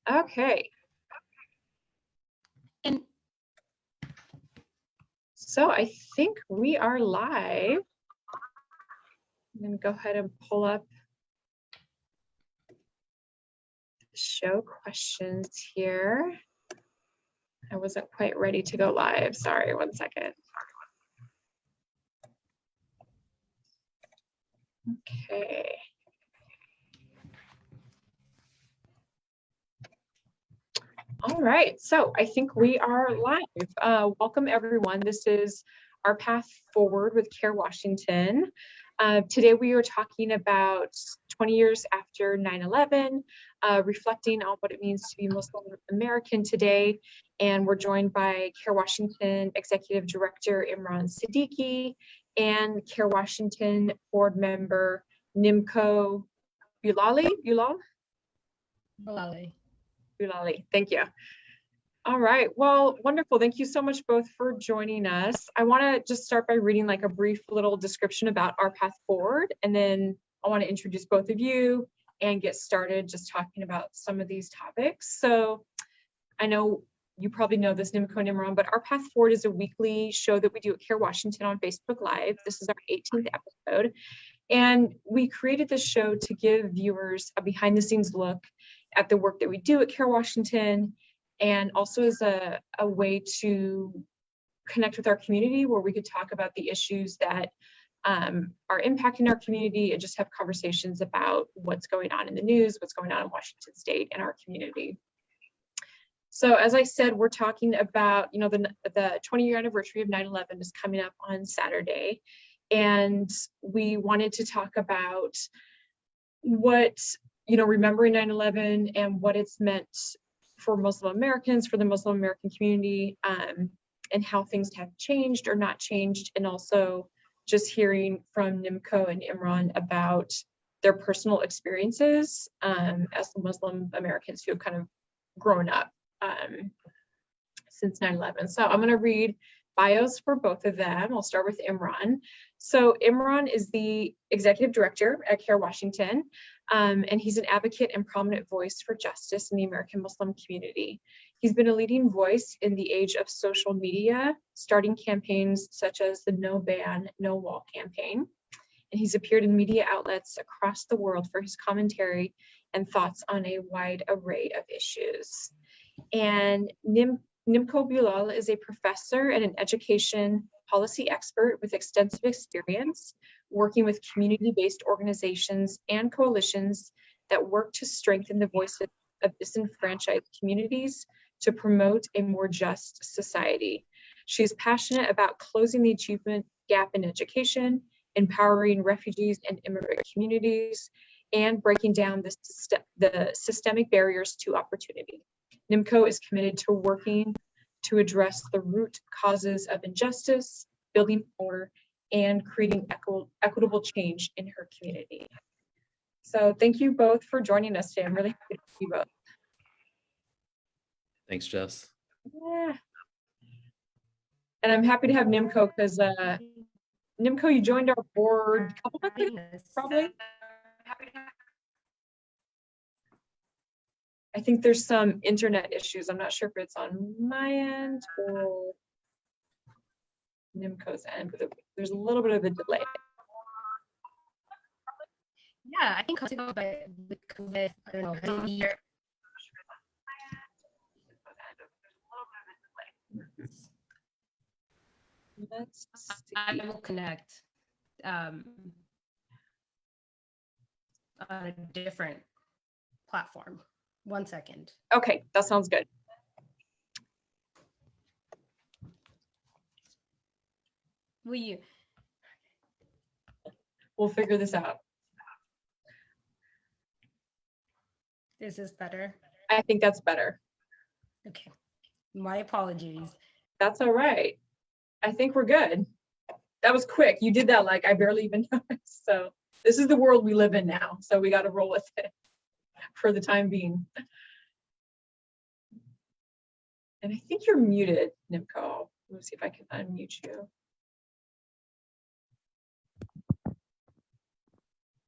Okay. And so I think we are live. I'm going to go ahead and pull up show questions here. I wasn't quite ready to go live. Sorry, one second. Okay. All right, so I think we are live. Welcome everyone. This is Our Path Forward with CAIR Washington. Today we are talking about 20 years after 9/11, reflecting on what it means to be Muslim American today. And we're joined by CAIR Washington Executive Director Imran Siddiqui and CAIR Washington Board Member Nimco Bulali. Thank you. All right. Well, wonderful. Thank you so much both for joining us. I want to just start by reading like a brief little description about Our Path Forward, and then I want to introduce both of you and get started just talking about some of these topics. So I know you probably know this, Nimco and Imran, but Our Path Forward is a weekly show that we do at CAIR Washington on Facebook Live. This is our 18th episode. And we created this show to give viewers a behind the scenes look at the work that we do at CAIR Washington, and also as a way to connect with our community where we could talk about the issues that are impacting our community and just have conversations about what's going on in the news, what's going on in Washington State and our community. So as I said, we're talking about, the 20-year anniversary of 9/11 is coming up on Saturday. And we wanted to talk about what, remembering 9/11 and what it's meant for Muslim Americans, for the Muslim American community, and how things have changed or not changed. And also just hearing from Nimco and Imran about their personal experiences as Muslim Americans who have kind of grown up since 9/11. So I'm going to read bios for both of them. I'll start with Imran. So Imran is the executive director at CAIR Washington, and he's an advocate and prominent voice for justice in the American Muslim community. He's been a leading voice in the age of social media, starting campaigns such as the No Ban, No Wall campaign. And he's appeared in media outlets across the world for his commentary and thoughts on a wide array of issues. And Nimco Bulal is a professor and an education policy expert with extensive experience working with community-based organizations and coalitions that work to strengthen the voices of disenfranchised communities to promote a more just society. She is passionate about closing the achievement gap in education, empowering refugees and immigrant communities, and breaking down the systemic barriers to opportunity. Nimco is committed to working to address the root causes of injustice, building power, and creating equitable change in her community. So thank you both for joining us today. I'm really happy to see you both. Thanks, Jess. Yeah. And I'm happy to have Nimco because Nimco, you joined our board a couple months ago, probably. I think there's some internet issues. I'm not sure if it's on my end or Nimco's end, but there's a little bit of a delay. yeah, I think but with I don't know, year. Let's see. I will connect on a different platform. 1 second. Okay, that sounds good. Will you? We'll figure this out. Is this better? I think that's better. Okay. My apologies. That's all right. I think we're good. That was quick. You did that like I barely even noticed. So this is the world we live in now. So we got to roll with it for the time being. And I think you're muted, Nimco. Let me see if I can unmute you.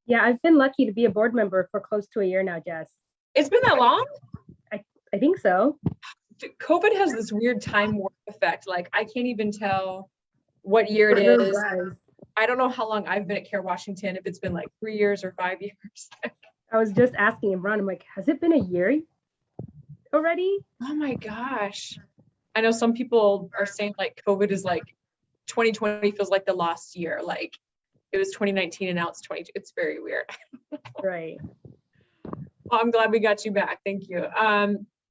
Yeah, I've been lucky to be a board member for close to a year now, Jess. It's been that long? I I think so. COVID has this weird time warp effect. Like I can't even tell what year it really is. does. I don't know how long I've been at CAIR Washington, if it's been like 3 years or 5 years. I was just asking Imran, I'm like, has it been a year already? Oh my gosh. I know some people are saying like COVID is like 2020 feels like the last year. Like it was 2019 and now it's 22. It's very weird. Right. Well, I'm glad we got you back. Thank you.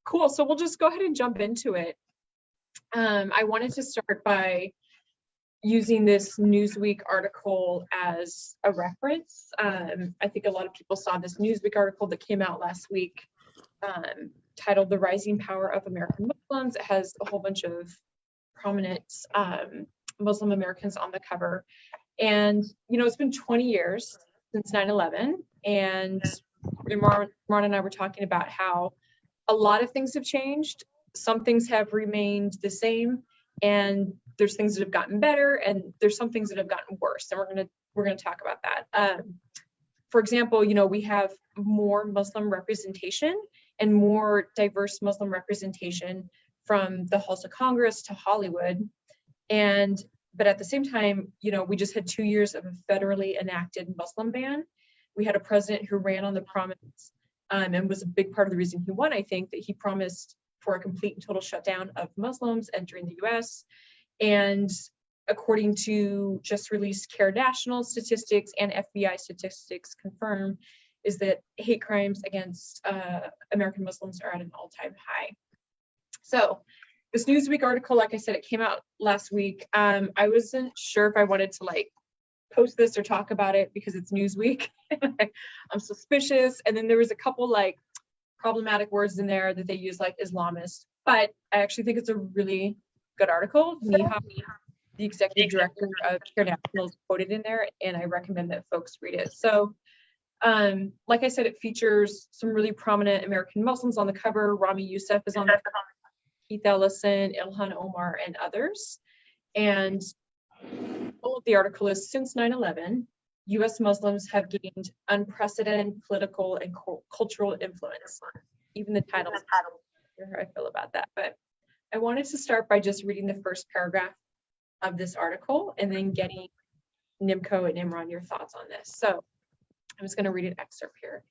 Cool. So we'll just go ahead and jump into it. I wanted to start by using this Newsweek article as a reference. I think a lot of people saw this Newsweek article that came out last week, titled "The Rising Power of American Muslims." It has a whole bunch of prominent Muslim Americans on the cover. And, you know, it's been 20 years since 9/11. And Imran and I were talking about how a lot of things have changed. Some things have remained the same, and there's things that have gotten better, and there's some things that have gotten worse. And we're gonna talk about that. For example, you know, we have more Muslim representation and more diverse Muslim representation from the halls of Congress to Hollywood. But at the same time, you know, we just had 2 years of a federally enacted Muslim ban. We had a president who ran on the promise, and was a big part of the reason he won, I think, that he promised for a complete and total shutdown of Muslims entering the US. And according to just released CAIR national statistics and FBI statistics confirm, is that hate crimes against American Muslims are at an all-time high. So this Newsweek article, like I said, it came out last week. I wasn't sure if I wanted to like post this or talk about it because it's Newsweek. I'm suspicious. And then there was a couple like problematic words in there that they use, like Islamist, but I actually think it's a really good article. Neha, the executive director of CAIR National, is quoted in there, and I recommend that folks read it. So like I said, it features some really prominent American Muslims on the cover. Rami Youssef is on the cover, Keith Ellison, Ilhan Omar, and others. And all of the article is, since 9/11, US Muslims have gained unprecedented political and cultural influence. Even the title, how I feel about that. But I wanted to start by just reading the first paragraph of this article and then getting Nimco and Imran your thoughts on this. So I'm just going to read an excerpt here.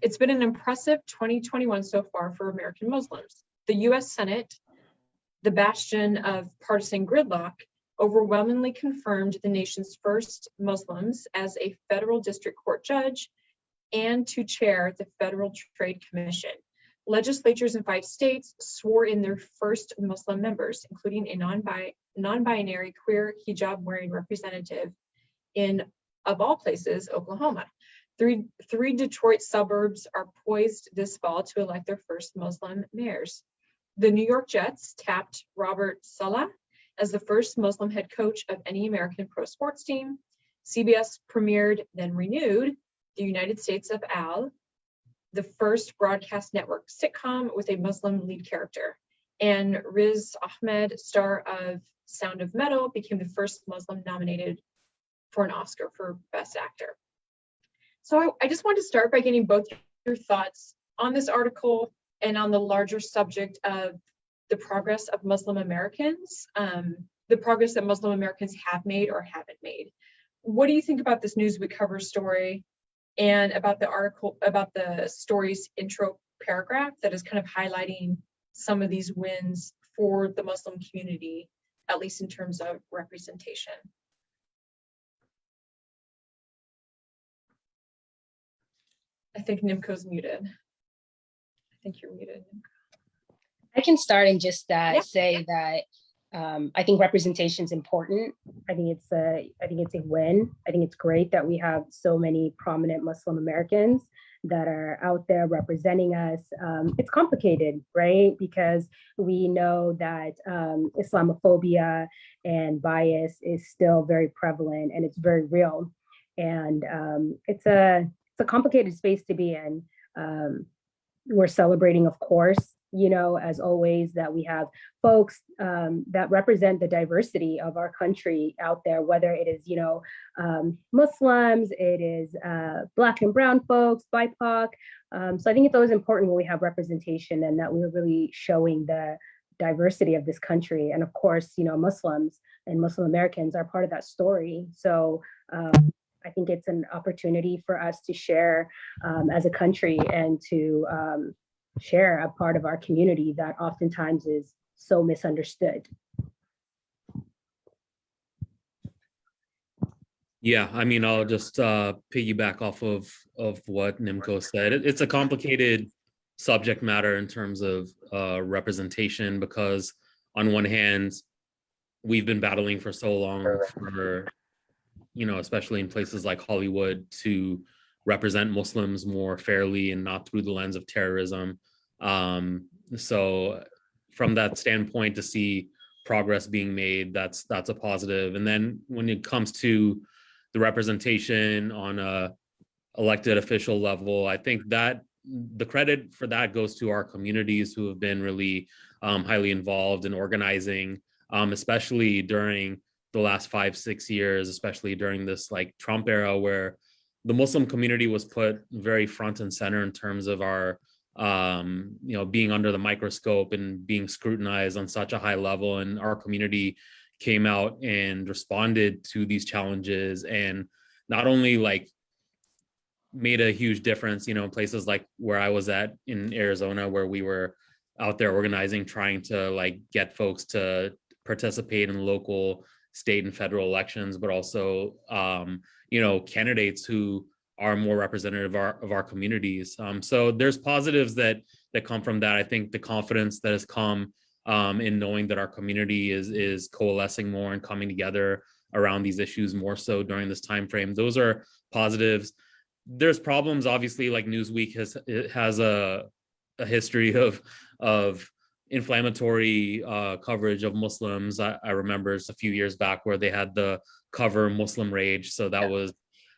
It's been an impressive 2021 so far for American Muslims. The US Senate, the bastion of partisan gridlock, overwhelmingly confirmed the nation's first Muslims as a federal district court judge and to chair the Federal Trade Commission. Legislatures in 5 states swore in their first Muslim members, including a non-binary queer hijab-wearing representative in, of all places, Oklahoma. Three Detroit suburbs are poised this fall to elect their first Muslim mayors. The New York Jets tapped Robert Saleh as the first Muslim head coach of any American pro sports team. CBS premiered, then renewed, The United States of Al, the first broadcast network sitcom with a Muslim lead character. And Riz Ahmed, star of Sound of Metal, became the first Muslim nominated for an Oscar for Best Actor. So I just want to start by getting both your thoughts on this article and on the larger subject of the progress of Muslim Americans, the progress that Muslim Americans have made or haven't made. What do you think about this Newsweek cover story and about the article, about the story's intro paragraph that is kind of highlighting some of these wins for the Muslim community, at least in terms of representation? I think Nimco's muted. I think you're muted. I can start and just say that I think representation is important. I think it's a win. I think it's great that we have so many prominent Muslim Americans that are out there representing us. It's complicated, right? Because we know that Islamophobia and bias is still very prevalent and it's very real. And it's a complicated space to be in. We're celebrating, of course, as always, that we have folks that represent the diversity of our country out there, whether it is, Muslims, it is Black and brown folks, BIPOC. So I think it's always important when we have representation and that we're really showing the diversity of this country. And of course, Muslims and Muslim Americans are part of that story. So I think it's an opportunity for us to share as a country and to share a part of our community that oftentimes is so misunderstood. Yeah, I mean, I'll just piggyback off of what Nimco said. It's a complicated subject matter in terms of representation, because on one hand, we've been battling for so long for, especially in places like Hollywood, to represent Muslims more fairly and not through the lens of terrorism. So from that standpoint, to see progress being made, that's a positive. And then when it comes to the representation on a elected official level, I think that the credit for that goes to our communities who have been really highly involved in organizing, especially during the last 5-6 years, especially during this like Trump era, where the Muslim community was put very front and center in terms of our, being under the microscope and being scrutinized on such a high level. And our community came out and responded to these challenges, and not only like made a huge difference, in places like where I was at in Arizona, where we were out there organizing, trying to like get folks to participate in local, state, and federal elections, but also, candidates who are more representative of our communities. So there's positives that come from that. I think the confidence that has come in knowing that our community is coalescing more and coming together around these issues more so during this time frame, those are positives. There's problems, obviously, like Newsweek has a history of inflammatory coverage of Muslims. I remember it's a few years back where they had the cover Muslim Rage. So that was,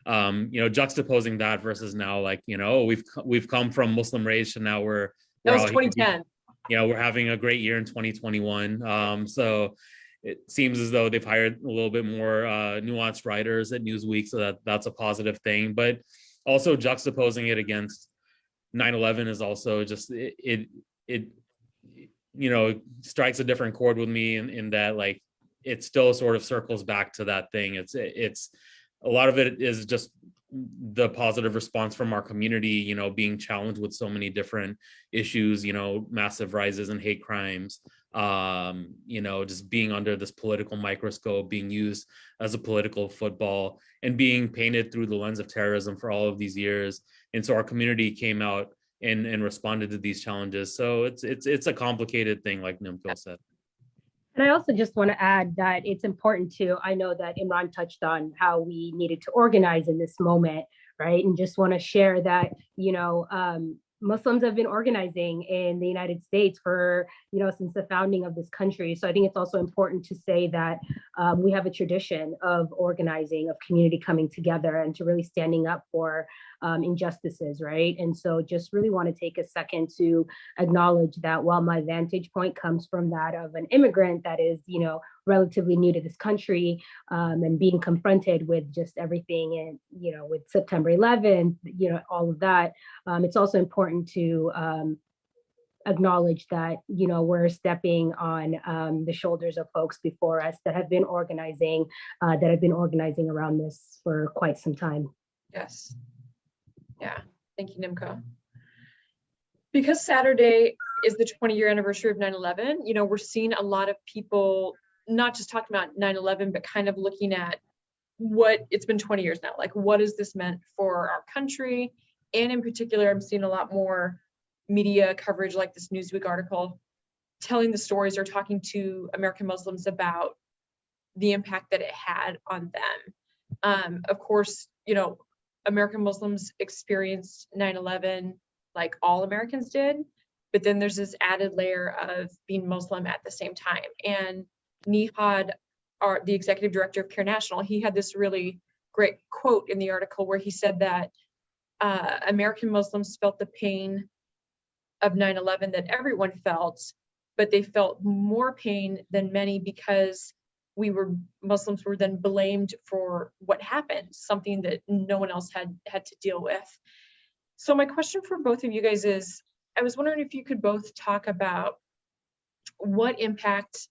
juxtaposing that versus now, like, we've come from Muslim Rage to now we're that was 2010. We're having a great year in 2021. So it seems as though they've hired a little bit more nuanced writers at Newsweek, so that's a positive thing. But also juxtaposing it against 9/11 is also just it strikes a different chord with me in that, like, it still sort of circles back to that thing. It's a lot of it is just the positive response from our community, being challenged with so many different issues, massive rises in hate crimes, just being under this political microscope, being used as a political football, and being painted through the lens of terrorism for all of these years. And so our community came out and responded to these challenges. So it's a complicated thing, like Nimco said. And I also just want to add that it's important to, I know that Imran touched on how we needed to organize in this moment, right? And just want to share that, Muslims have been organizing in the United States for, since the founding of this country. So I think it's also important to say that we have a tradition of organizing, of community coming together and to really standing up for injustices, right? And so just really want to take a second to acknowledge that while my vantage point comes from that of an immigrant that is, relatively new to this country, and being confronted with just everything and, with September 11th, all of that, it's also important to acknowledge that, we're stepping on the shoulders of folks before us that have been organizing around this for quite some time. Yes. Yeah. Thank you, Nimco. Because Saturday is the 20-year anniversary of 9/11, we're seeing a lot of people not just talking about 9/11, but kind of looking at what it's been 20 years now. Like, what has this meant for our country? And in particular, I'm seeing a lot more media coverage, like this Newsweek article, telling the stories or talking to American Muslims about the impact that it had on them. Of course, American Muslims experienced 9/11 like all Americans did, but then there's this added layer of being Muslim at the same time. And Nihad, the executive director of CAIR National, he had this really great quote in the article where he said that American Muslims felt the pain of 9/11 that everyone felt, but they felt more pain than many because Muslims were then blamed for what happened, something that no one else had to deal with. So my question for both of you guys is, I was wondering if you could both talk about what impact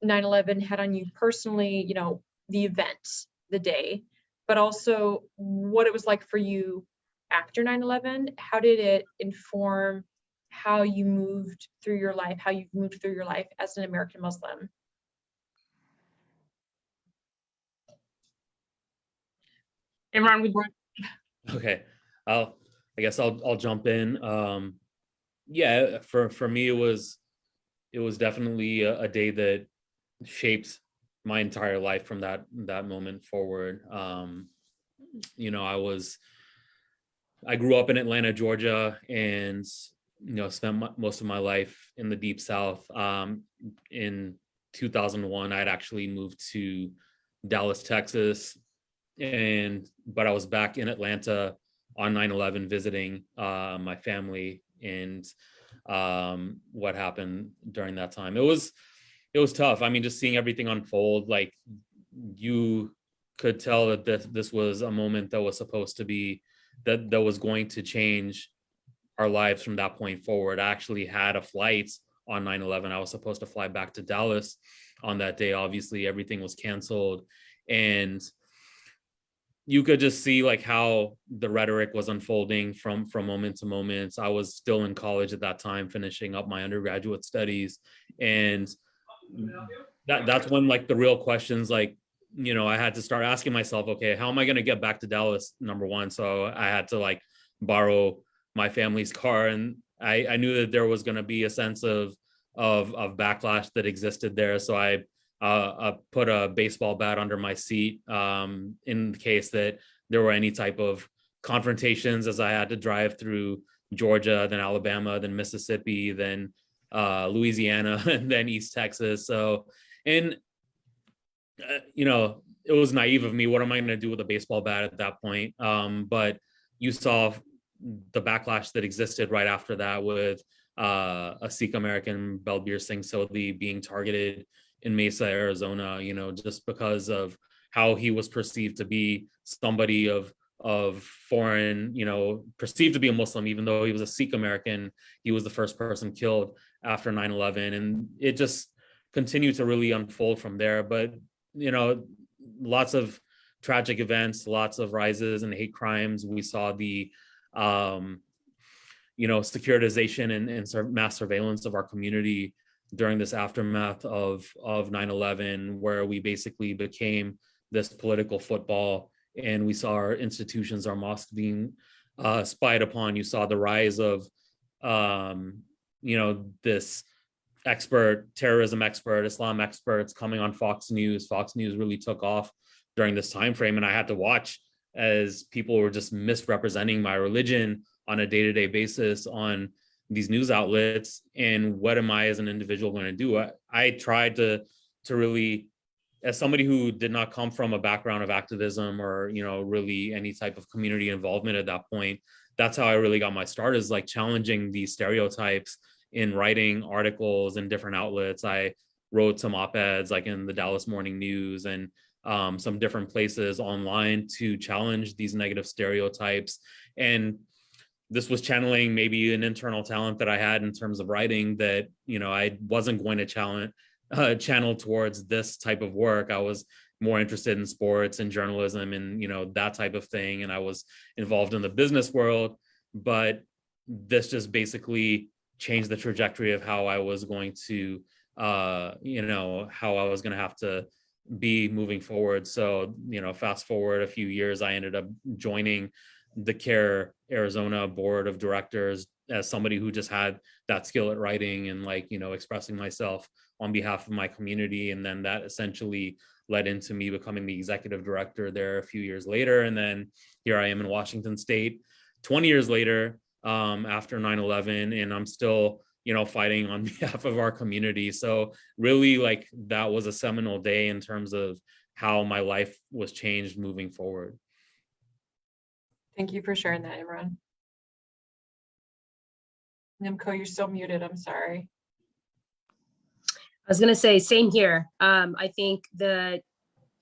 9/11 had on you personally, the event, the day, but also what it was like for you after 9/11. How did it inform how you moved through your life, how you've moved through your life as an American Muslim? Imran, would Okay, I guess I'll jump in. Yeah, for me it was definitely a day that shaped my entire life from that moment forward. I grew up in Atlanta, Georgia, and spent most of my life in the Deep South. In 2001, I'd actually moved to Dallas, Texas, but I was back in Atlanta on 9/11 visiting my family, and what happened during that time. It was tough. I mean, just seeing everything unfold, like you could tell that this was a moment that was supposed to be that was going to change our lives from that point forward. I actually had a flight on 9/11. I was supposed to fly back to Dallas on that day. Obviously, everything was canceled, and you could just see like how the rhetoric was unfolding from moment to moment. I was still in college at that time, finishing up my undergraduate studies, and that's when like the real questions, like, I had to start asking myself, okay, how am I going to get back to Dallas, number one? So I had to like borrow my family's car, and I knew that there was going to be a sense of backlash that existed there. So I put a baseball bat under my seat in the case that there were any type of confrontations, as I had to drive through Georgia, then Alabama, then Mississippi, then Louisiana, and then East Texas. So, and it was naive of me. What am I going to do with a baseball bat at that point? But you saw the backlash that existed right after that with a Sikh American, Balbir Singh Sodhi, being targeted in Mesa, Arizona, just because of how he was perceived to be somebody of foreign, perceived to be a Muslim, even though he was a Sikh American. He was the first person killed after 9/11. And it just continued to really unfold from there. But, lots of tragic events, lots of rises and hate crimes. We saw the, securitization and mass surveillance of our community during this aftermath of 9/11, where we basically became this political football, and we saw our institutions, our mosques being spied upon. You saw the rise of, this terrorism expert, Islam experts coming on Fox News. Fox News really took off during this time frame, and I had to watch as people were just misrepresenting my religion on a day-to-day basis on these news outlets. And what am I as an individual going to do? I tried to really, as somebody who did not come from a background of activism or really any type of community involvement at that point, that's how I really got my start, is like challenging these stereotypes in writing articles in different outlets. I wrote some op-eds like in the Dallas Morning News and some different places online to challenge these negative stereotypes. And this was channeling maybe an internal talent that I had in terms of writing that, I wasn't going to channel towards this type of work. I was more interested in sports and journalism and, that type of thing. And I was involved in the business world, but this just basically changed the trajectory of how I was going to, how I was going to have to be moving forward. So, fast forward a few years, I ended up joining the CAIR Arizona board of directors as somebody who just had that skill at writing and expressing myself on behalf of my community. And then that essentially led into me becoming the executive director there a few years later. And then here I am in Washington State 20 years later, after 9/11, and I'm still, fighting on behalf of our community. So really, that was a seminal day in terms of how my life was changed moving forward. Thank you for sharing that, Imran. Nimco, you're still muted. I'm sorry. I was gonna say, same here. I think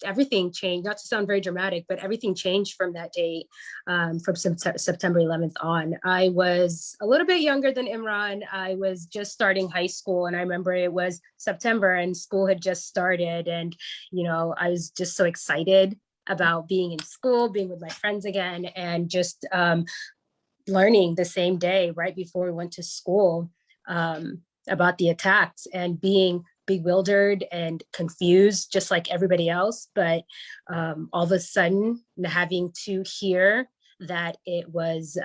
everything changed, not to sound very dramatic, but everything changed from that date, from September 11th on. I was a little bit younger than Imran. I was just starting high school, and I remember it was September and school had just started. And, you know, I was just so excited about being in school, being with my friends again, and just learning the same day right before we went to school about the attacks, and being bewildered and confused just like everybody else. But all of a sudden having to hear that it was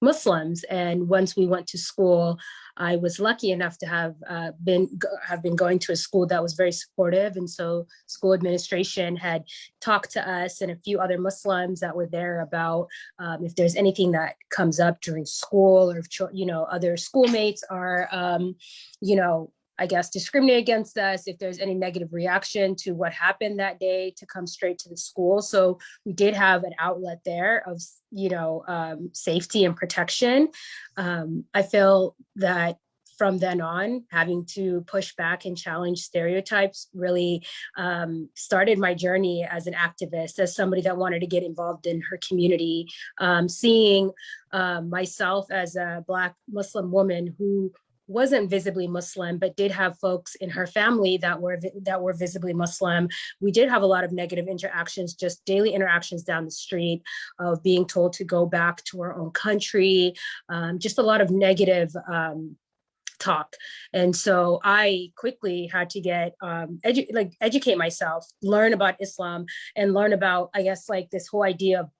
Muslims. And once we went to school, I was lucky enough to have been going to a school that was very supportive. And so school administration had talked to us and a few other Muslims that were there about if there's anything that comes up during school, or if, you know, other schoolmates are, you know, I guess, discriminate against us, if there's any negative reaction to what happened that day, to come straight to the school. So we did have an outlet there of, you know, safety and protection. I feel that from then on, having to push back and challenge stereotypes really started my journey as an activist, as somebody that wanted to get involved in her community, seeing myself as a Black Muslim woman who wasn't visibly Muslim, but did have folks in her family that were visibly Muslim. We did have a lot of negative interactions, just daily interactions down the street, of being told to go back to our own country, just a lot of negative talk. And so I quickly had to get educate myself, learn about Islam, and learn about, I guess, like this whole idea of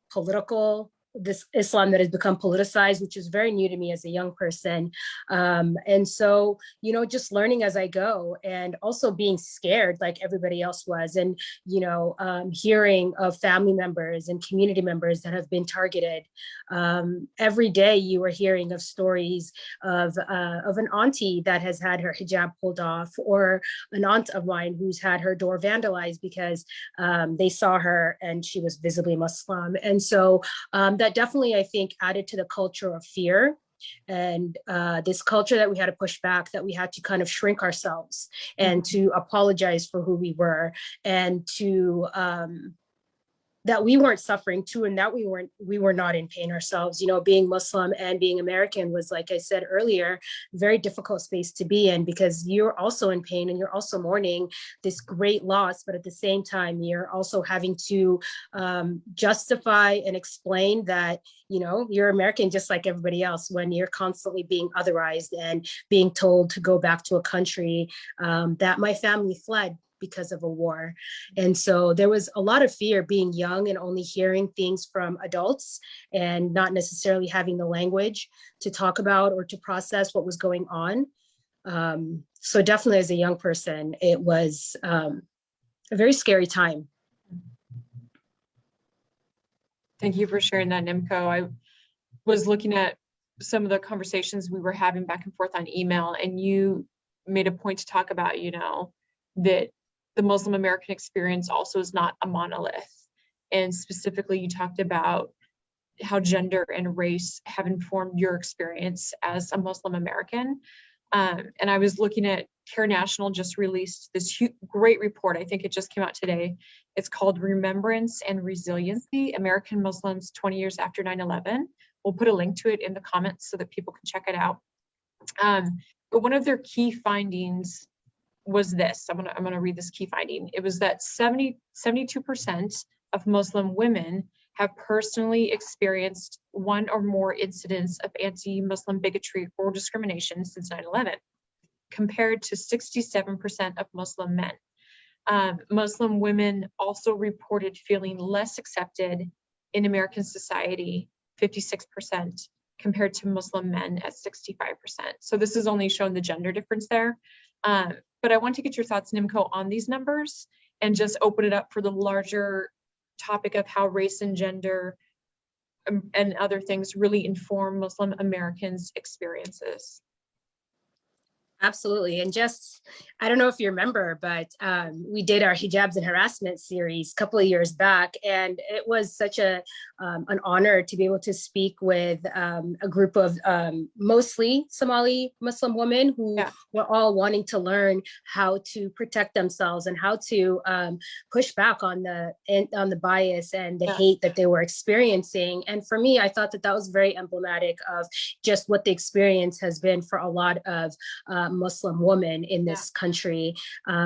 this Islam that has become politicized, which is very new to me as a young person. And so, you know, just learning as I go, and also being scared like everybody else was. And, you know, hearing of family members and community members that have been targeted. Every day you were hearing of stories of an auntie that has had her hijab pulled off, or an aunt of mine who's had her door vandalized because they saw her and she was visibly Muslim. And so that definitely, I think, added to the culture of fear, and this culture that we had to push back, that we had to kind of shrink ourselves and to apologize for who we were, and to that we weren't suffering too, and that we were not in pain ourselves. You know, being Muslim and being American was, like I said earlier, very difficult space to be in, because you're also in pain and you're also mourning this great loss, but at the same time you're also having to justify and explain that, you know, you're American just like everybody else, when you're constantly being otherized and being told to go back to a country that my family fled because of a war. And so there was a lot of fear, being young and only hearing things from adults and not necessarily having the language to talk about or to process what was going on. So definitely as a young person, it was a very scary time. Thank you for sharing that, Nimco. I was looking at some of the conversations we were having back and forth on email, and you made a point to talk about, you know, that the Muslim American experience also is not a monolith. And specifically, you talked about how gender and race have informed your experience as a Muslim American. And I was looking at CAIR National just released this great report. I think it just came out today. It's called Remembrance and Resiliency, American Muslims 20 Years After 9/11. We'll put a link to it in the comments so that people can check it out. But one of their key findings was this. I'm gonna read this key finding. It was that 72% of Muslim women have personally experienced one or more incidents of anti-Muslim bigotry or discrimination since 9/11, compared to 67% of Muslim men. Muslim women also reported feeling less accepted in American society, 56%, compared to Muslim men at 65%. So this is only showing the gender difference there. But I want to get your thoughts, Nimco, on these numbers, and just open it up for the larger topic of how race and gender and other things really inform Muslim Americans' experiences. Absolutely. And just, I don't know if you remember, but we did our hijabs and harassment series a couple of years back. And it was such an honor to be able to speak with a group of mostly Somali Muslim women who were all wanting to learn how to protect themselves and how to push back on the bias and the hate that they were experiencing. And for me, I thought that that was very emblematic of just what the experience has been for a lot of Muslim women in this country.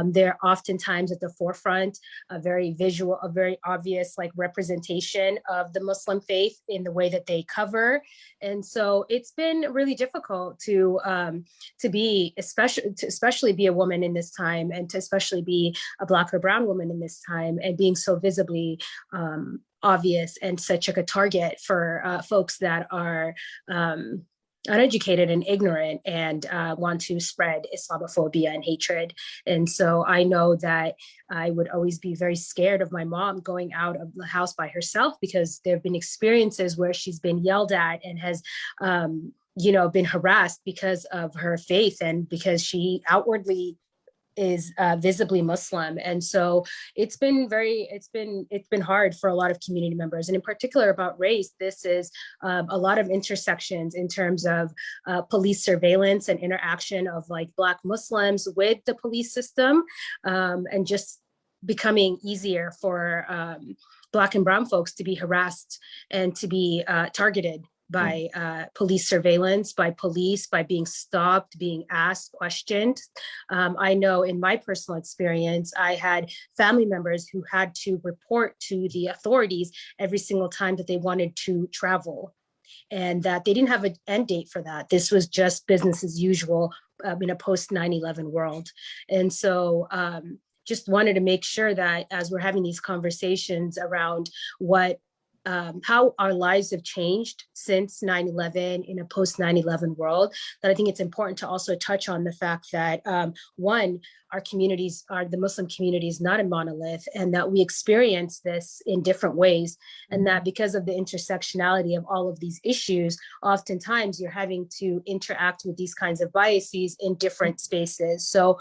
They're oftentimes at the forefront, a very visual, a very obvious like representation of the Muslim faith in the way that they cover. And so it's been really difficult to be, especially be a woman in this time, and to especially be a Black or brown woman in this time, and being so visibly obvious and such a target for folks that are uneducated and ignorant and want to spread Islamophobia and hatred. And so I know that I would always be very scared of my mom going out of the house by herself, because there have been experiences where she's been yelled at and has been harassed because of her faith and because she outwardly is visibly Muslim. And so it's been hard for a lot of community members, and in particular about race. This is a lot of intersections in terms of police surveillance and interaction of like Black Muslims with the police system, and just becoming easier for Black and brown folks to be harassed and to be targeted by police surveillance, by police, by being stopped, being asked, questioned. I know in my personal experience, I had family members who had to report to the authorities every single time that they wanted to travel, and that they didn't have an end date for that. This was just business as usual in a post 9/11 world. And so just wanted to make sure that as we're having these conversations around how our lives have changed since 9/11 in a post 9/11 world, that I think it's important to also touch on the fact that one, the Muslim community is not a monolith, and that we experience this in different ways. And that because of the intersectionality of all of these issues, oftentimes you're having to interact with these kinds of biases in different spaces. So,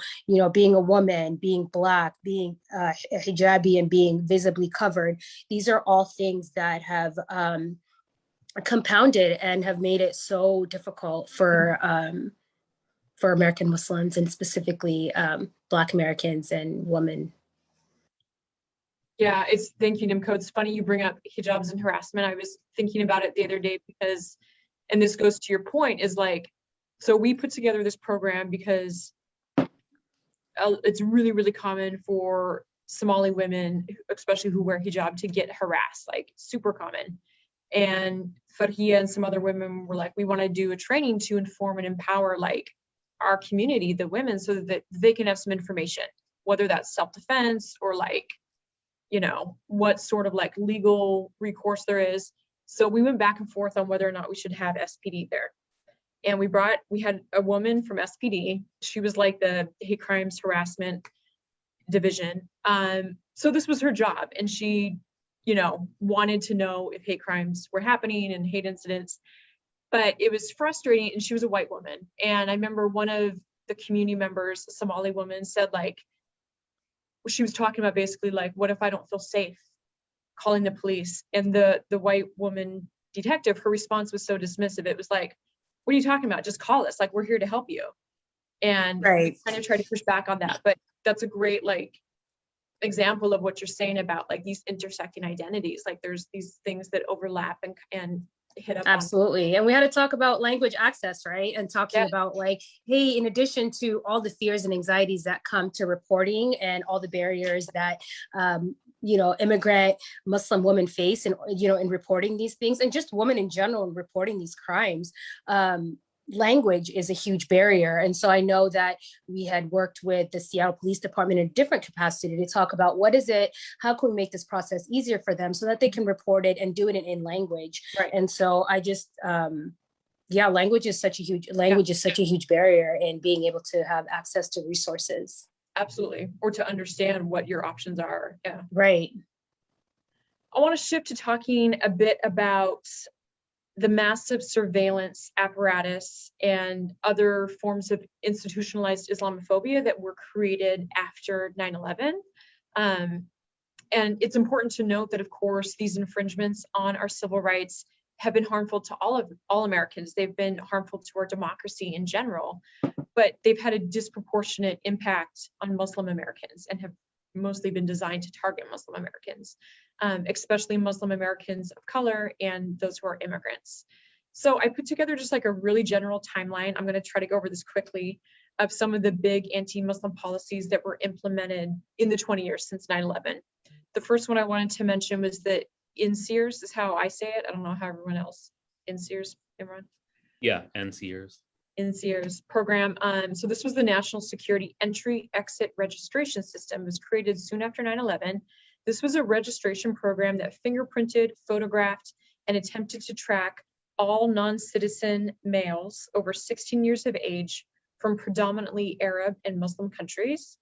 being a woman, being Black, being a hijabi, and being visibly covered, these are all things that have compounded and have made it so difficult for American Muslims, and specifically Black Americans and women. Yeah, thank you, Nimco. It's funny you bring up hijabs and harassment. I was thinking about it the other day because, and this goes to your point, is like, so we put together this program because it's really, really common for Somali women, especially who wear hijab, to get harassed, like super common. And Farhia and some other women were like, we want to do a training to inform and empower like our community, the women, so that they can have some information, whether that's self-defense or like, what sort of like legal recourse there is. So we went back and forth on whether or not we should have SPD there. And we had a woman from SPD. She was like the hate crimes harassment division. So this was her job. And she, wanted to know if hate crimes were happening and hate incidents. But it was frustrating, and she was a white woman. And I remember one of the community members, a Somali woman, said like, she was talking about basically like, what if I don't feel safe calling the police? And the white woman detective, her response was so dismissive. It was like, what are you talking about? Just call us. Like, we're here to help you. And I kind of try to push back on that. But that's a great like example of what you're saying about like these intersecting identities. Like there's these things that overlap and hit up. Absolutely. And we had to talk about language access, right? And talking about like, hey, in addition to all the fears and anxieties that come to reporting and all the barriers that, immigrant Muslim women face and, in reporting these things, and just women in general in reporting these crimes, language is a huge barrier. And so I know that we had worked with the Seattle Police Department in a different capacity to talk about how can we make this process easier for them so that they can report it and do it in language. Right. And so I just, language is such a huge barrier in being able to have access to resources. Absolutely. Or to understand what your options are. Yeah. Right. I want to shift to talking a bit about the massive surveillance apparatus and other forms of institutionalized Islamophobia that were created after 9/11. And it's important to note that, of course, these infringements on our civil rights have been harmful to all Americans. They've been harmful to our democracy in general, but they've had a disproportionate impact on Muslim Americans and have mostly been designed to target Muslim Americans, especially Muslim Americans of color and those who are immigrants. So I put together just like a really general timeline. I'm going to try to go over this quickly of some of the big anti-Muslim policies that were implemented in the 20 years since 9/11. The first one I wanted to mention was that NSEERS is how I say it. I don't know how everyone else. NSEERS, Imran? Yeah, NCers. NSEERS program. So this was the National Security Entry Exit Registration System. It was created soon after 9/11. This was a registration program that fingerprinted, photographed, and attempted to track all non-citizen males over 16 years of age from predominantly Arab and Muslim countries.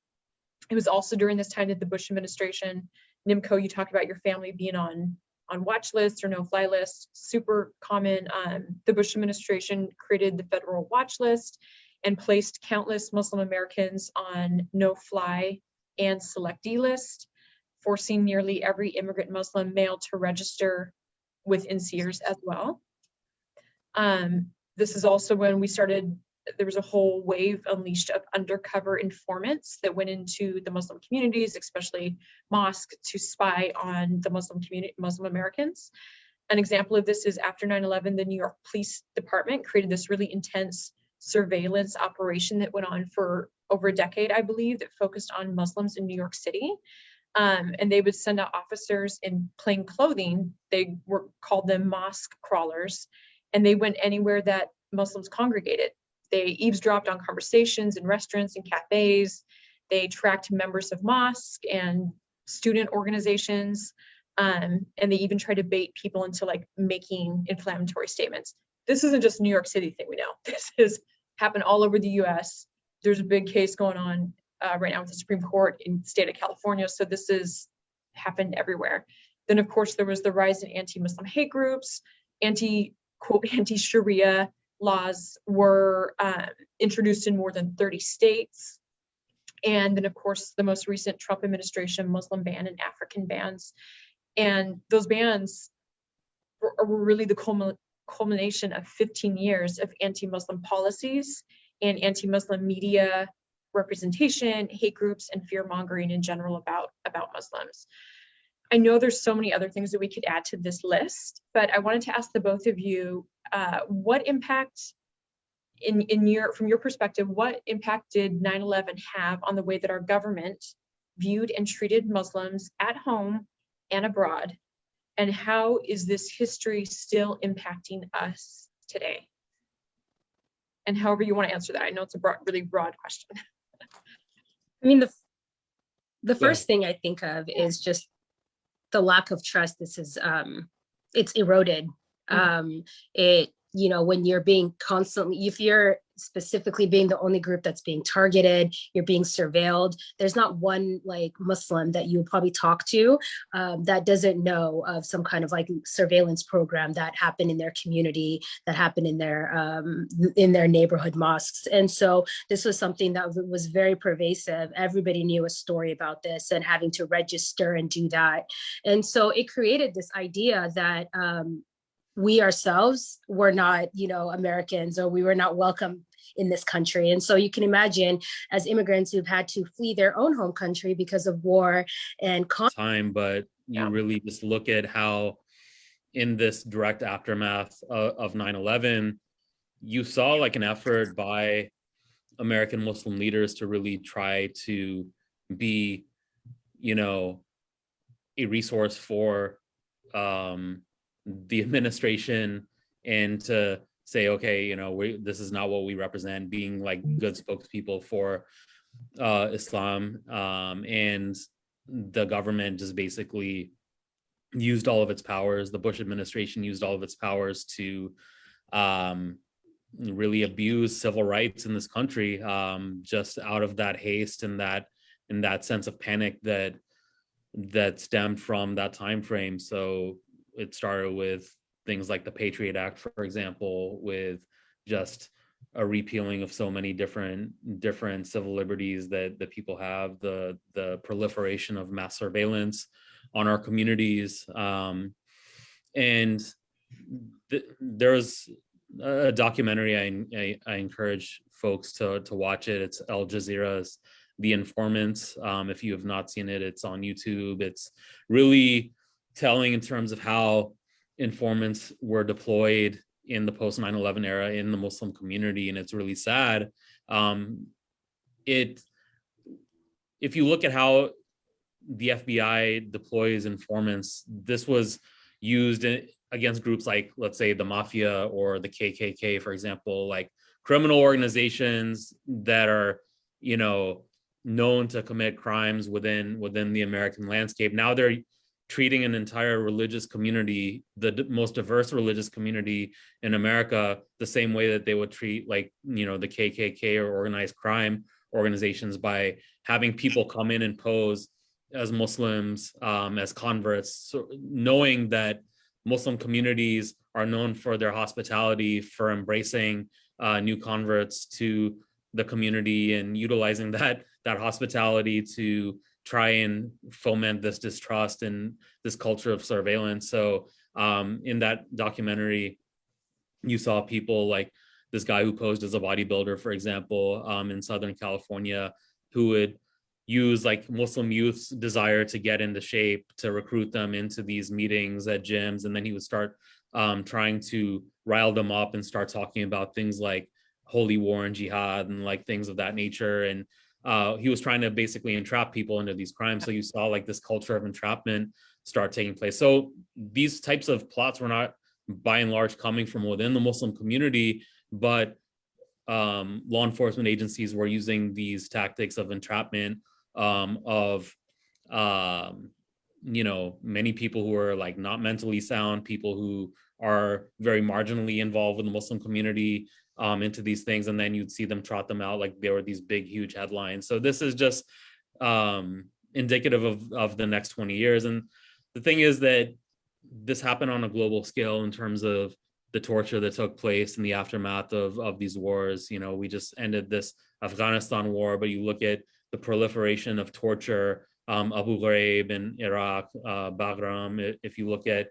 It was also during this time that the Bush administration, NIMCO, you talked about your family being on watch lists or no-fly lists, super common. The Bush administration created the federal watch list and placed countless Muslim Americans on no-fly and selectee list, forcing nearly every immigrant Muslim male to register with NSEERS as well. This is also when we started, there was a whole wave unleashed of undercover informants that went into the Muslim communities, especially mosques, to spy on the Muslim community, Muslim Americans. An example of this is after 9/11, the New York Police Department created this really intense surveillance operation that went on for over a decade, I believe, that focused on Muslims in New York City. And they would send out officers in plain clothing. They called them mosque crawlers, and they went anywhere that Muslims congregated. They eavesdropped on conversations in restaurants and cafes. They tracked members of mosques and student organizations. And they even tried to bait people into like making inflammatory statements. This isn't just a New York City thing, we know. This has happened all over the US. There's a big case going on right now with the Supreme Court in the state of California. So this has happened everywhere. Then of course, there was the rise in anti-Muslim hate groups, anti-Sharia laws were introduced in more than 30 states. And then of course, the most recent Trump administration Muslim ban and African bans. And those bans were really the culmination of 15 years of anti-Muslim policies and anti-Muslim media representation, hate groups, and fear-mongering in general about Muslims. I know there's so many other things that we could add to this list, but I wanted to ask the both of you, what impact from your perspective, what impact did 9/11 have on the way that our government viewed and treated Muslims at home and abroad? And how is this history still impacting us today? And however you want to answer that, I know it's a really broad question. I mean, the first thing I think of is just the lack of trust. This is it's eroded. When you're being constantly, if you're specifically being the only group that's being targeted, you're being surveilled, there's not one like Muslim that you would probably talk to that doesn't know of some kind of like surveillance program that happened in their community, that happened in their neighborhood mosques. And so this was something that was very pervasive. Everybody knew a story about this and having to register and do that. And so it created this idea that we ourselves were not, Americans, or we were not welcome in this country. And so you can imagine, as immigrants who've had to flee their own home country because of war and time, but you really just look at how in this direct aftermath of 9/11, you saw like an effort by American Muslim leaders to really try to be, a resource for the administration, and to say, okay, this is not what we represent, being like good spokespeople for Islam. And the government just basically used all of its powers. The Bush administration used all of its powers to really abuse civil rights in this country, just out of that haste and that sense of panic that stemmed from that time frame. So it started with things like the Patriot Act, for example, with just a repealing of so many different civil liberties that people have, the proliferation of mass surveillance on our communities. And there's a documentary I encourage folks to watch it. It's Al Jazeera's The Informant. If you have not seen it, it's on YouTube. It's really telling in terms of how informants were deployed in the post 9/11 era in the Muslim community, and it's really sad. If you look at how the FBI deploys informants, this was used against groups like, let's say, the mafia or the KKK, for example, like criminal organizations that are, known to commit crimes within the American landscape. Now they're treating an entire religious community, the most diverse religious community in America, the same way that they would treat, like, the KKK or organized crime organizations, by having people come in and pose as Muslims, as converts, so knowing that Muslim communities are known for their hospitality, for embracing new converts to the community and utilizing that hospitality to try and foment this distrust and this culture of surveillance. So in that documentary, you saw people like this guy who posed as a bodybuilder, for example, in Southern California, who would use like Muslim youth's desire to get into shape to recruit them into these meetings at gyms. And then he would start trying to rile them up and start talking about things like holy war and jihad and like things of that nature. And he was trying to basically entrap people into these crimes. So you saw like this culture of entrapment start taking place. So these types of plots were not by and large coming from within the Muslim community, but law enforcement agencies were using these tactics of entrapment of many people who are like not mentally sound, people who are very marginally involved with the Muslim community into these things, and then you'd see them trot them out like there were these big, huge headlines. So this is just indicative of the next 20 years. And the thing is that this happened on a global scale in terms of the torture that took place in the aftermath of these wars. We just ended this Afghanistan war, but you look at the proliferation of torture, Abu Ghraib in Iraq, Bagram. If you look at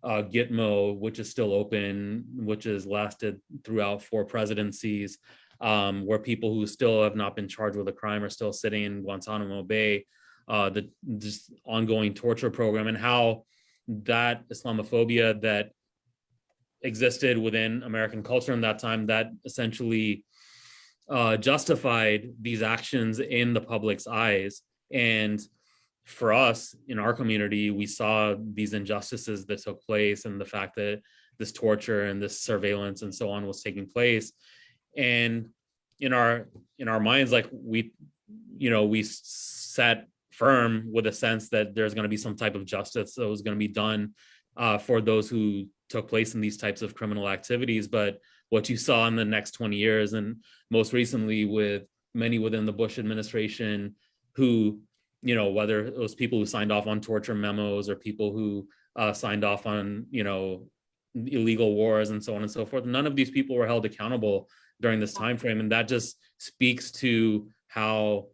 Gitmo, which is still open, which has lasted throughout 4 presidencies, where people who still have not been charged with a crime are still sitting in Guantanamo Bay, the just ongoing torture program, and how that Islamophobia that existed within American culture in that time, that essentially justified these actions in the public's eyes. And for us in our community, we saw these injustices that took place and the fact that this torture and this surveillance and so on was taking place. And in our minds, like we sat firm with a sense that there's going to be some type of justice that was going to be done for those who took place in these types of criminal activities. But what you saw in the next 20 years, and most recently with many within the Bush administration who, whether it was people who signed off on torture memos or people who signed off on, illegal wars and so on and so forth, none of these people were held accountable during this time frame. And that just speaks to how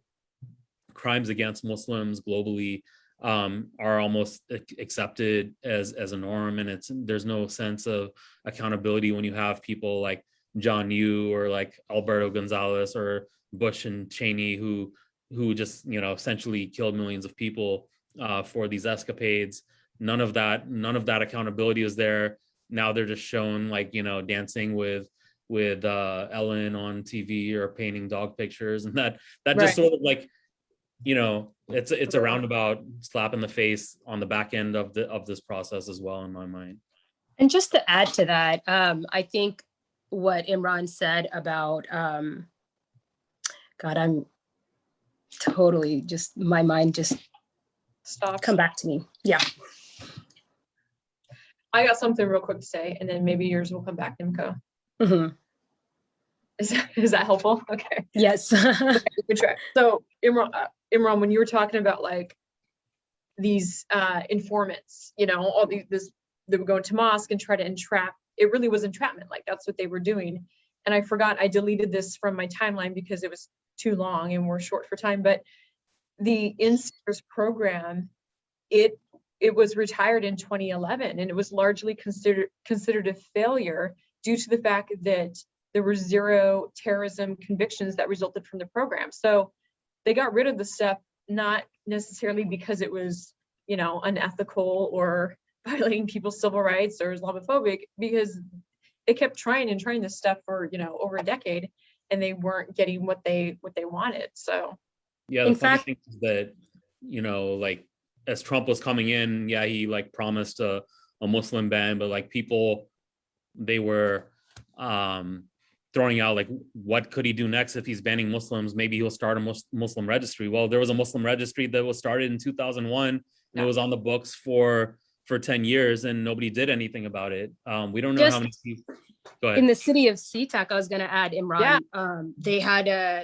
crimes against Muslims globally are almost accepted as a norm, and there's no sense of accountability when you have people like John Yoo or like Alberto Gonzalez or Bush and Cheney who just essentially killed millions of people for these escapades. None of that accountability is there. Now they're just shown like dancing with Ellen on TV or painting dog pictures, and that Right. just sort of like it's a roundabout slap in the face on the back end of this process as well, in my mind. And just to add to that, I think what Imran said about, God, I'm totally just, my mind just Stop. come back to me. Yeah. I got something real quick to say, and then maybe yours will come back, Nimco. Mm-hmm. Is that helpful? Okay. Yes. Okay, good try. So Imran, when you were talking about like these informants, all this they would go into mosque and try to entrap. It really was entrapment. Like that's what they were doing. And I forgot, I deleted this from my timeline because it was too long and we're short for time, but the INSARS program, it was retired in 2011, and it was largely considered a failure due to the fact that there were 0 terrorism convictions that resulted from the program. So they got rid of the stuff, not necessarily because it was, you know, unethical or violating people's civil rights or Islamophobic, because they kept trying this stuff for, you know, over a decade, and they weren't getting what they wanted. So yeah, the funny thing is that, you know, like as Trump was coming in, yeah, he like promised a Muslim ban, but like people, they were throwing out like, what could he do next if he's banning Muslims? Maybe he'll start a Muslim registry. Well, there was a Muslim registry that was started in 2001, and it was on the books for 10 years, and nobody did anything about it. We don't know how many people. Go ahead. In the city of SeaTac, I was going to add, Imran,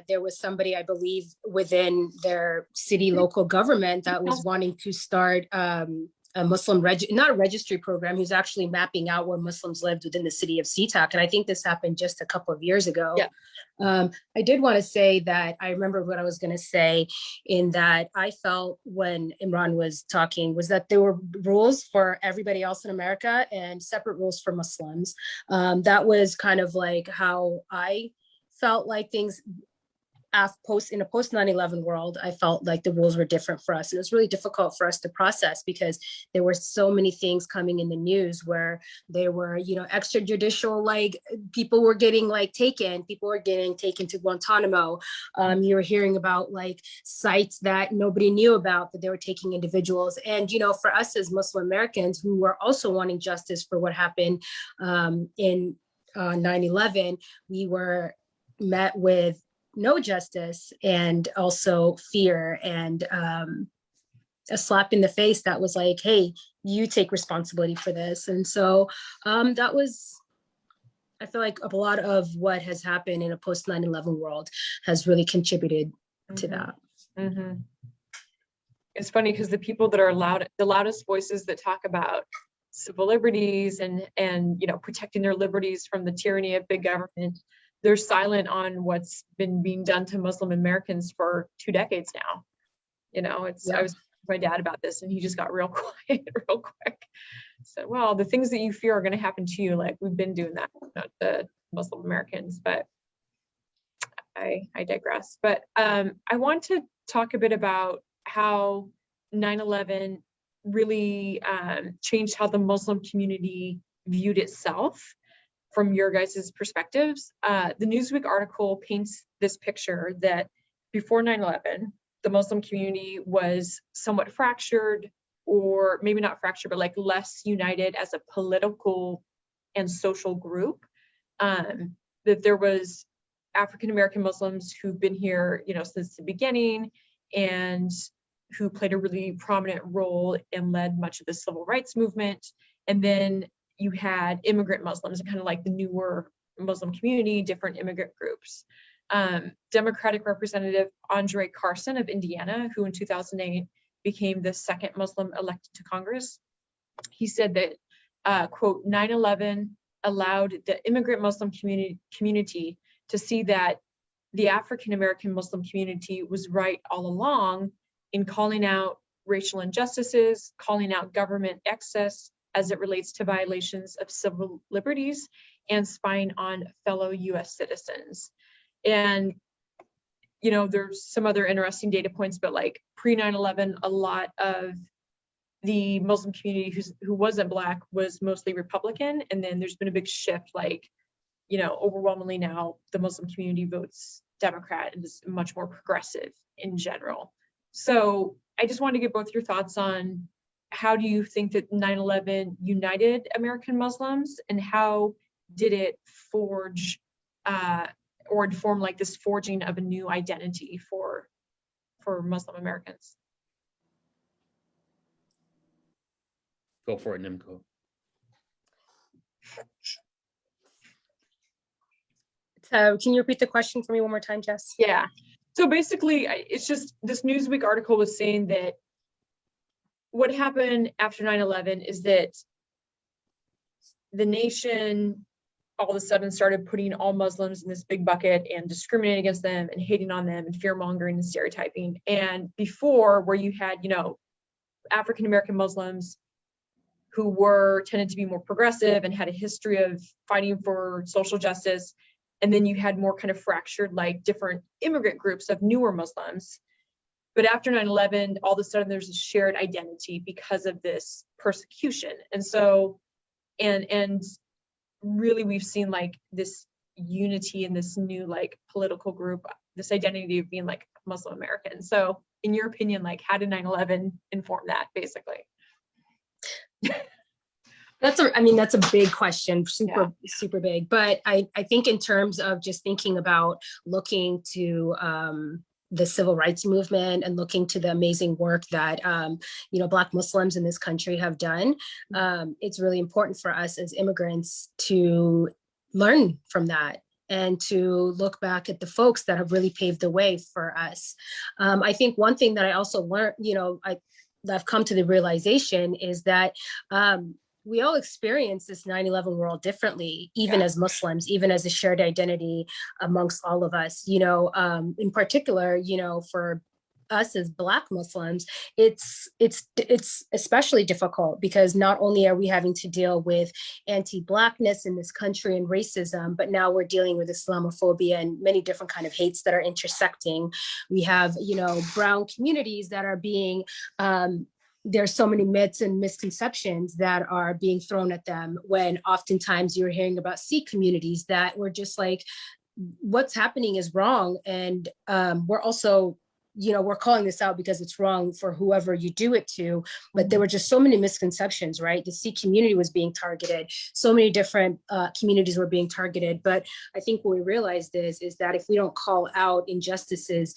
there was somebody, I believe, within their city local government that was wanting to start a Muslim, not a registry program. He was actually mapping out where Muslims lived within the city of SeaTac. And I think this happened just a couple of years ago. Yeah. I did want to say that I remember what I was going to say, in that I felt when Imran was talking was that there were rules for everybody else in America and separate rules for Muslims. That was kind of like how I felt like things in a post 9/11 world. I felt like the rules were different for us. And it was really difficult for us to process because there were so many things coming in the news where there were, you know, extrajudicial, like people were getting taken to Guantanamo. You were hearing about like sites that nobody knew about, that they were taking individuals. And, you know, for us as Muslim Americans who were also wanting justice for what happened in 9/11, we were met with no justice and also fear and a slap in the face that was like, hey, you take responsibility for this. And so that was, I feel like a lot of what has happened in a post 9/11 world has really contributed to that. Mm-hmm. It's funny because the people that are the loudest voices that talk about civil liberties and you know, protecting their liberties from the tyranny of big government, they're silent on what's been being done to Muslim Americans for 2 decades now. You know, I was with my dad about this, and he just got real quiet real quick. So, well, the things that you fear are going to happen to you. Like, we've been doing that, not the Muslim Americans, but I digress. But I want to talk a bit about how 9/11 really changed how the Muslim community viewed itself from your guys' perspectives. The Newsweek article paints this picture that before 9/11, the Muslim community was somewhat fractured, or maybe not fractured, but like less united as a political and social group. That there was African-American Muslims who've been here, you know, since the beginning, and who played a really prominent role and led much of the civil rights movement. And then you had immigrant Muslims, kind of like the newer Muslim community, different immigrant groups. Democratic Representative Andre Carson of Indiana, who in 2008 became the second Muslim elected to Congress, he said that, quote, 9/11 allowed the immigrant Muslim community to see that the African-American Muslim community was right all along in calling out racial injustices, calling out government excess as it relates to violations of civil liberties, and spying on fellow US citizens. And, you know, there's some other interesting data points, but like pre 9/11, a lot of the Muslim community who wasn't Black was mostly Republican. And then there's been a big shift, like, you know, overwhelmingly now the Muslim community votes Democrat and is much more progressive in general. So I just wanted to get both your thoughts on how do you think that 9/11 united American Muslims, and how did it forge or inform like this forging of a new identity for Muslim Americans? Go for it, Nimco. Can you repeat the question for me one more time, Jess? Yeah. So basically, it's just this Newsweek article was saying that what happened after 9/11 is that the nation all of a sudden started putting all Muslims in this big bucket and discriminating against them and hating on them and fear mongering and stereotyping. And before, where you had, African American Muslims who were tended to be more progressive and had a history of fighting for social justice, and then you had more kind of fractured, like different immigrant groups of newer Muslims. But after 9/11, all of a sudden there's a shared identity because of this persecution. And so, and really we've seen like this unity in this new like political group, this identity of being like Muslim American. So in your opinion, like how did 9/11 inform that basically? That's a big question, super big. But I think in terms of just thinking about looking to the civil rights movement and looking to the amazing work that Black Muslims in this country have done, it's really important for us as immigrants to learn from that and to look back at the folks that have really paved the way for us. I think one thing that I also learned, I've come to the realization is that we all experience this 9/11 world differently, even as Muslims, even as a shared identity amongst all of us. In particular, for us as Black Muslims, it's especially difficult because not only are we having to deal with anti-Blackness in this country and racism, but now we're dealing with Islamophobia and many different kind of hates that are intersecting. We have, brown communities that are being there's so many myths and misconceptions that are being thrown at them, when oftentimes you're hearing about Sikh communities that were just like, what's happening is wrong. And we're also, we're calling this out because it's wrong for whoever you do it to, but there were just so many misconceptions, right? The Sikh community was being targeted. So many different communities were being targeted. But I think what we realized is that if we don't call out injustices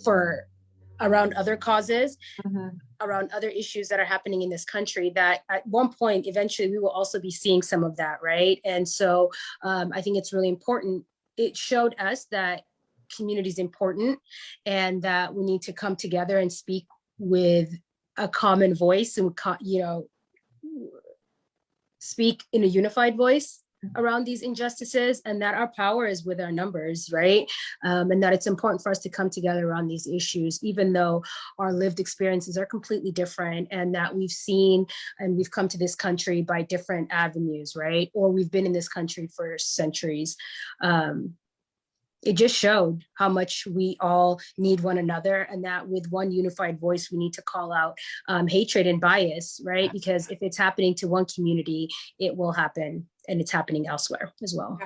for around other causes, around other issues that are happening in this country, that at one point, eventually we will also be seeing some of that, right? And so I think it's really important. It showed us that community is important and that we need to come together and speak with a common voice and, speak in a unified voice around these injustices, and that our power is with our numbers, right? And that it's important for us to come together around these issues, even though our lived experiences are completely different, and that we've seen and we've come to this country by different avenues, right? Or we've been in this country for centuries. It just showed how much we all need one another, and that with one unified voice, we need to call out hatred and bias, right? Because if it's happening to one community, it will happen, and it's happening elsewhere as well.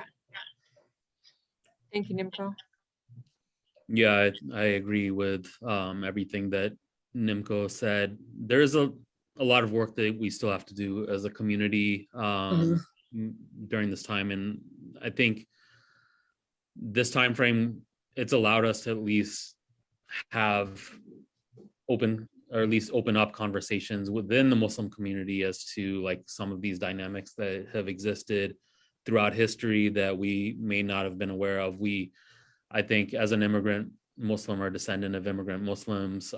Thank you, Nimco. Yeah, I agree with everything that Nimco said. There's a lot of work that we still have to do as a community during this time, and I think this time frame, it's allowed us to at least have open up conversations within the Muslim community as to like some of these dynamics that have existed throughout history that we may not have been aware of. I think as an immigrant Muslim or descendant of immigrant Muslims,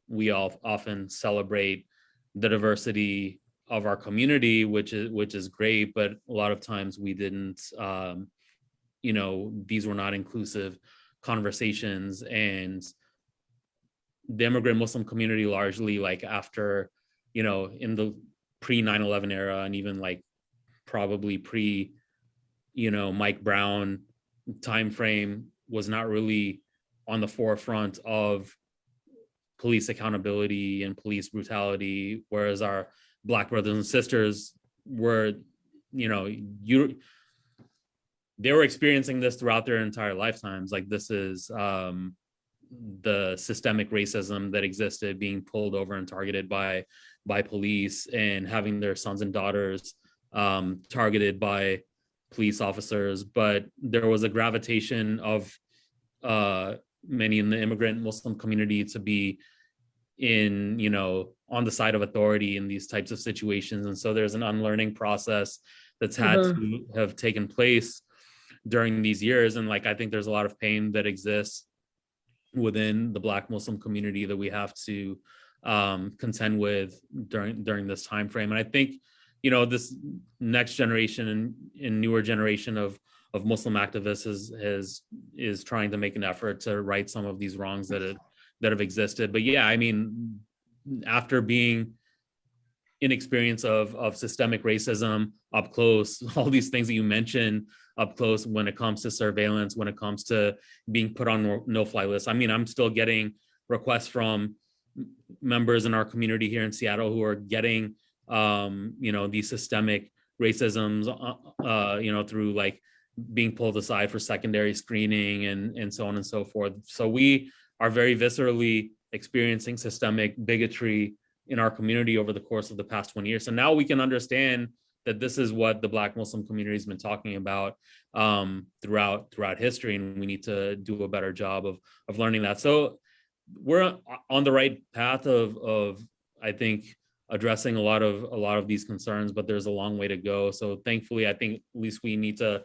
we all often celebrate the diversity of our community, which is great, but a lot of times we didn't these were not inclusive conversations. And the immigrant Muslim community largely, like after, in the pre 9/11 era, and even like probably pre, Mike Brown timeframe, was not really on the forefront of police accountability and police brutality, whereas our Black brothers and sisters were, they were experiencing this throughout their entire lifetimes. Like this is the systemic racism that existed, being pulled over and targeted by police, and having their sons and daughters targeted by police officers. But there was a gravitation of many in the immigrant Muslim community to be in, on the side of authority in these types of situations. And so there's an unlearning process that's had to have taken place during these years. And like, I think there's a lot of pain that exists within the Black Muslim community that we have to contend with during this time frame. And I think this next generation and newer generation of Muslim activists is trying to make an effort to right some of these wrongs that have existed. But yeah, I mean, after being in experience of systemic racism up close, all these things that you mentioned up close when it comes to surveillance, when it comes to being put on no-fly lists. I mean, I'm still getting requests from members in our community here in Seattle who are getting, these systemic racisms, through like being pulled aside for secondary screening and so on and so forth. So we are very viscerally experiencing systemic bigotry in our community over the course of the past 20 years. So now we can understand that this is what the Black Muslim community has been talking about throughout history, and we need to do a better job of learning that. So we're on the right path of I think addressing a lot of these concerns, but there's a long way to go. So thankfully, I think at least we need to.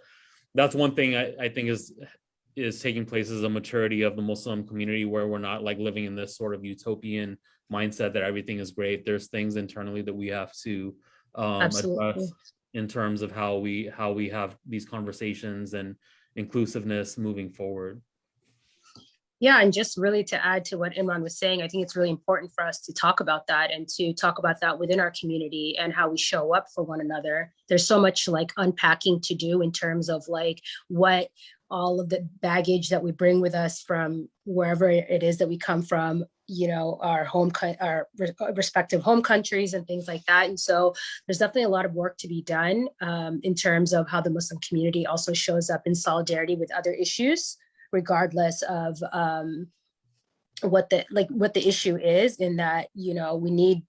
That's one thing I think is taking place is a maturity of the Muslim community where we're not like living in this sort of utopian mindset that everything is great. There's things internally that we have to address in terms of how we have these conversations and inclusiveness moving forward. Yeah, and just really to add to what Imran was saying, I think it's really important for us to talk about that and to talk about that within our community and how we show up for one another. There's so much like unpacking to do in terms of like what all of the baggage that we bring with us from wherever it is that we come from, our our respective home countries and things like that. And so there's definitely a lot of work to be done in terms of how the Muslim community also shows up in solidarity with other issues, regardless of what the issue is, in that, we need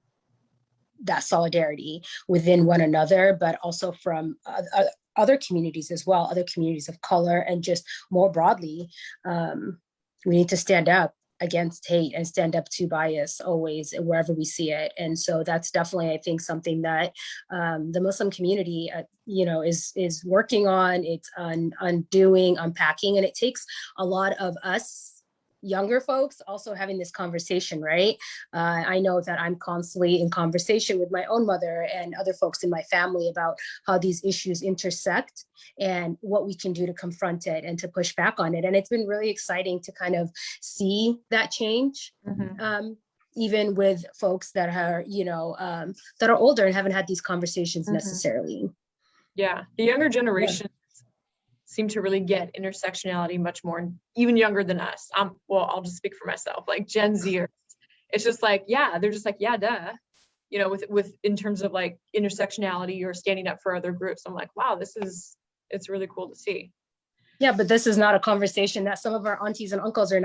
that solidarity within one another, but also from other communities as well, other communities of color, and just more broadly, we need to stand up against hate and stand up to bias always wherever we see it. And so that's definitely, I think, something that the Muslim community, is working on. It's undoing, unpacking, and it takes a lot of us younger folks also having this conversation, right? I know that I'm constantly in conversation with my own mother and other folks in my family about how these issues intersect and what we can do to confront it and to push back on it. And it's been really exciting to kind of see that change. Mm-hmm. Even with folks that are, that are older and haven't had these conversations mm-hmm. necessarily. Yeah, the younger generation seem to really get intersectionality much more, even younger than us. I'll just speak for myself, like Gen Zers. It's just like, yeah, they're just like, yeah, duh. With in terms of like intersectionality or standing up for other groups. I'm like, wow, it's really cool to see. Yeah, but this is not a conversation that some of our aunties and uncles are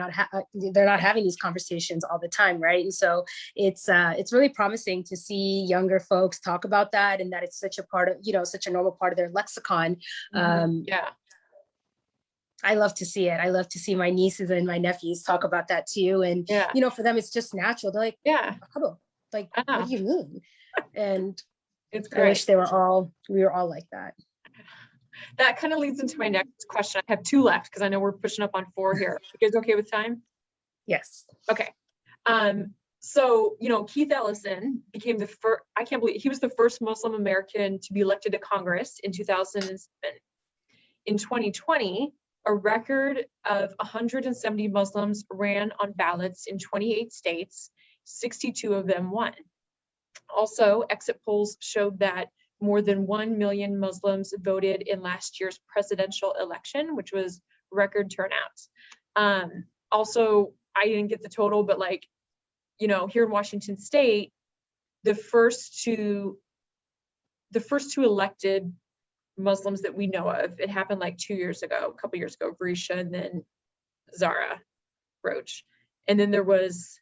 they're not having these conversations all the time, right? And so it's really promising to see younger folks talk about that, and that it's such a part of, such a normal part of their lexicon. Yeah. I love to see it. I love to see my nieces and my nephews talk about that too. And, for them, it's just natural. They're like, yeah, like, what do you mean? And it's great. I wish we were all like that. That kind of leads into my next question. I have 2 left because I know we're pushing up on 4 here. You guys okay with time? Yes. Okay. So, Keith Ellison became the first, I can't believe he was the first Muslim American to be elected to Congress in 2007. In 2020, a record of 170 Muslims ran on ballots in 28 states. 62 of them won. Also, exit polls showed that more than 1 million Muslims voted in last year's presidential election, which was record turnout. Also, I didn't get the total, but here in Washington State, the first two elected Muslims that we know of, it happened like a couple years ago, Varisha and then Zara Roach. And then there was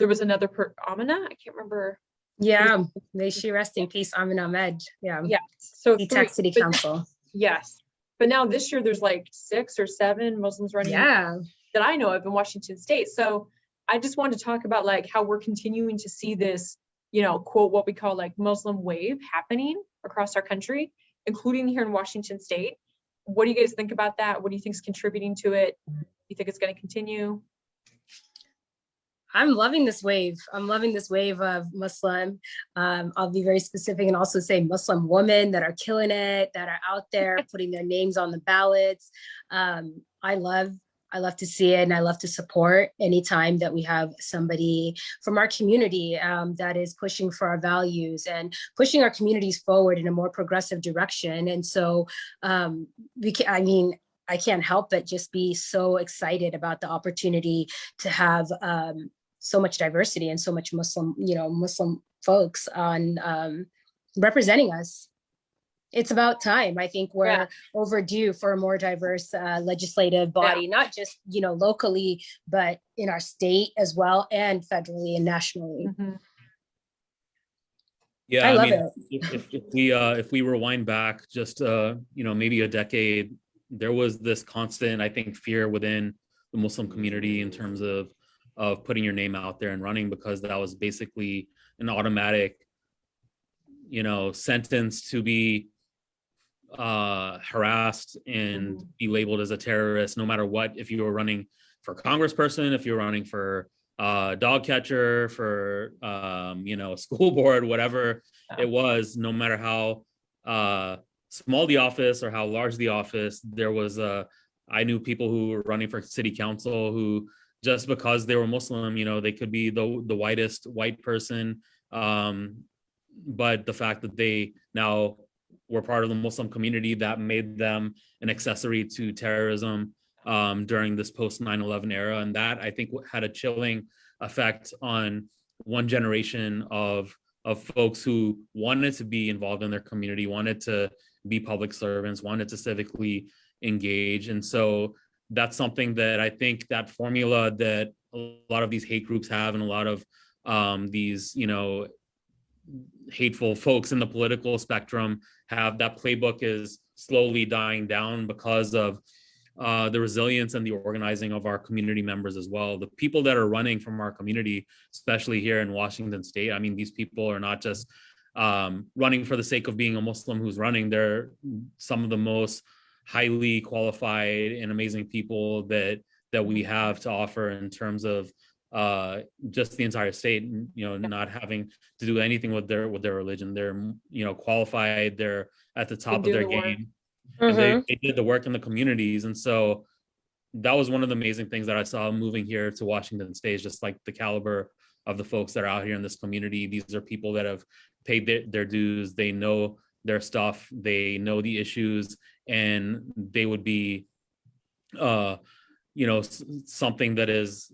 another Amina, I can't remember. Yeah, may she rest in peace, Amina Ahmed. Yeah. Yeah. So Tech City Council. Yes. But now this year there's like 6 or 7 Muslims running that I know of in Washington State. So I just wanted to talk about like how we're continuing to see this, quote, what we call like Muslim wave happening across our country, including here in Washington State. What do you guys think about that? What do you think is contributing to it? Do you think it's going to continue? I'm loving this wave. I'm loving this wave of Muslim. I'll be very specific and also say Muslim women that are killing it, that are out there putting their names on the ballots. I love to see it, and I love to support anytime that we have somebody from our community that is pushing for our values and pushing our communities forward in a more progressive direction. And so I can't help but just be so excited about the opportunity to have so much diversity and so much Muslim folks on representing us. It's about time. I think we're overdue for a more diverse legislative body, not just, locally, but in our state as well, and federally and nationally. Mhm. Yeah, I love if we rewind back just maybe a decade, there was this constant, I think, fear within the Muslim community in terms of putting your name out there and running, because that was basically an automatic, sentence to be harassed and be labeled as a terrorist, no matter what. If you were running for congressperson, if you were running for dog catcher, for school board, whatever it was, no matter how small the office or how large the office, there was I knew people who were running for city council who, just because they were Muslim, they could be the whitest white person, but the fact that they now were part of the Muslim community, that made them an accessory to terrorism during this post 9/11 era. And that, I think, had a chilling effect on one generation of folks who wanted to be involved in their community, wanted to be public servants, wanted to civically engage. And so that's something that I think, that formula that a lot of these hate groups have, and a lot of these, hateful folks in the political spectrum have, that playbook is slowly dying down because of the resilience and the organizing of our community members as well. The people that are running from our community, especially here in Washington State, I mean, these people are not just running for the sake of being a Muslim who's running. They're some of the most highly qualified and amazing people that we have to offer in terms of just the entire state, not having to do anything with their religion. They're qualified, they're at the top of their game, and they did the work in the communities. And so that was one of the amazing things that I saw moving here to Washington State, just like the caliber of the folks that are out here in this community. These are people that have paid their dues, they know their stuff, they know the issues, and they would be something that is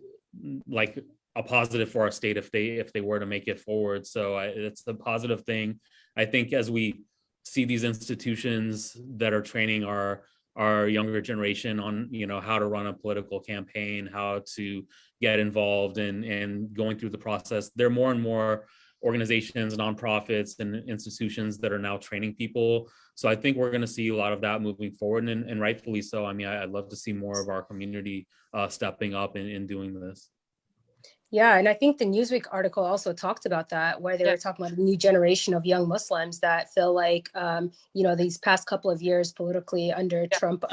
like a positive for our state if they were to make it forward. So it's a positive thing. I think as we see these institutions that are training our younger generation on how to run a political campaign, how to get involved and going through the process, there are more and more organizations, nonprofits, and institutions that are now training people. So I think we're going to see a lot of that moving forward, and rightfully so. I mean, I'd love to see more of our community stepping up and doing this. Yeah, and I think the Newsweek article also talked about that, where they were talking about a new generation of young Muslims that feel like, these past couple of years politically under Trump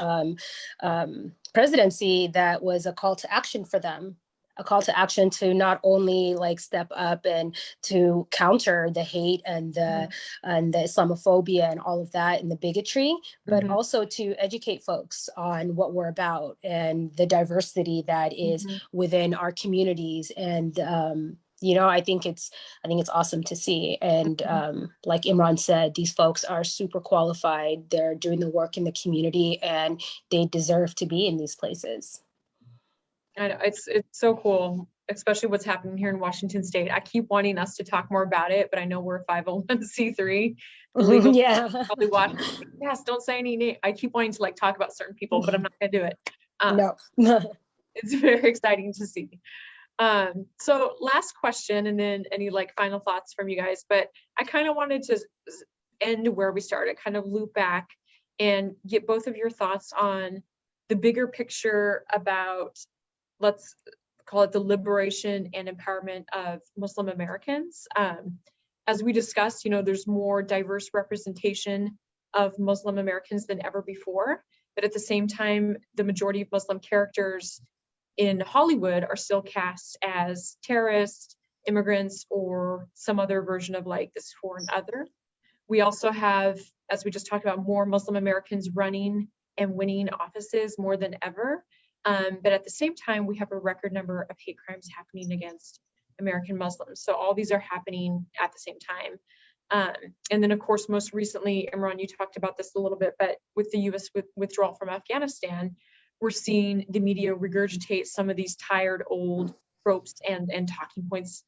presidency, that was a call to action for them. A call to action to not only step up and to counter the hate and the Islamophobia and all of that and the bigotry, but also to educate folks on what we're about and the diversity that is within our communities. And I think it's awesome to see. And like Imran said, these folks are super qualified. They're doing the work in the community, and they deserve to be in these places. I know, it's so cool, especially what's happening here in Washington State. I keep wanting us to talk more about it, but I know we're a 501c3. Legal, probably watch. Yes, don't say any name. I keep wanting to talk about certain people, but I'm not gonna do it. No. It's very exciting to see. So last question, and then any final thoughts from you guys. But I kind of wanted to end where we started, kind of loop back and get both of your thoughts on the bigger picture about, let's call it, the liberation and empowerment of Muslim Americans. As we discussed, there's more diverse representation of Muslim Americans than ever before, but at the same time, the majority of Muslim characters in Hollywood are still cast as terrorists, immigrants, or some other version of like this foreign other. We also have, as we just talked about, more Muslim Americans running and winning offices more than ever. But at the same time, we have a record number of hate crimes happening against American Muslims. So all these are happening at the same time. And then, of course, most recently, Imran, you talked about this a little bit, but with the U.S. withdrawal from Afghanistan, we're seeing the media regurgitate some of these tired old tropes and talking points